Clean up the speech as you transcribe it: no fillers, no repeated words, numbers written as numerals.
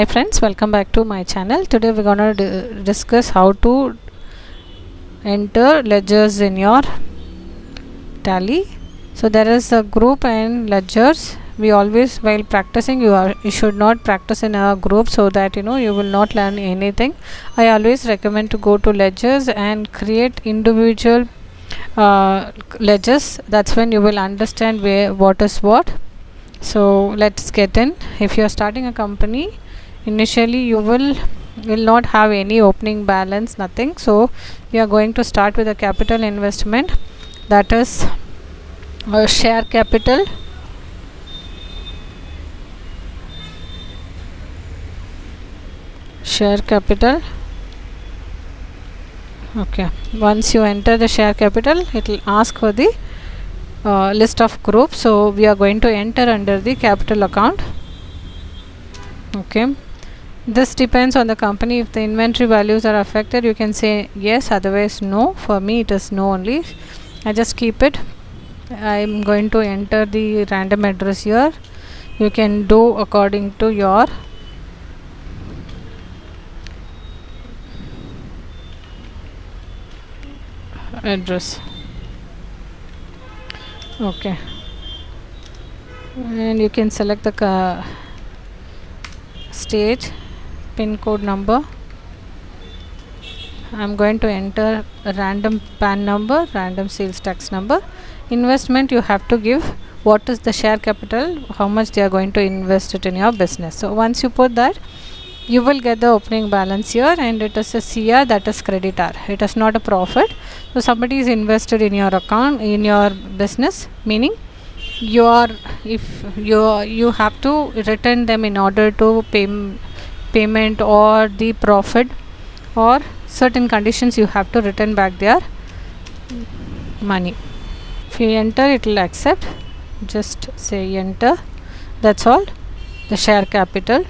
Hi friends, welcome back to my channel. Today we're gonna discuss how to enter ledgers in your tally. So there is a group and ledgers. We always, while practicing, you should not practice in a group, so that you will not learn anything. I always recommend to go to ledgers and create individual ledgers. That's when you will understand what is what. So let's get in. If you are starting a company, initially you will not have any opening balance, nothing. So we are going to start with a capital investment, that is share capital. Okay, once you enter the share capital, it will ask for the list of groups. So we are going to enter under the capital account. Okay, this depends on the company. If the inventory values are affected, you can say yes, otherwise no. For me it is no only. I just keep it. I am going to enter the random address here. You can do according to your address. Okay, and you can select the state, pin code number. I'm going to enter a random PAN number, random sales tax number. Investment, you have to give what is the share capital, how much they are going to invest it in your business. So once you put that, you will get the opening balance here, and it is a CR, that is creditor. It is not a profit. So somebody is invested in your account, in your business, meaning you have to return them in order to payment or the profit or certain conditions. You have to return back their money. If you enter, it will accept. Just say enter. That's all. The share capital.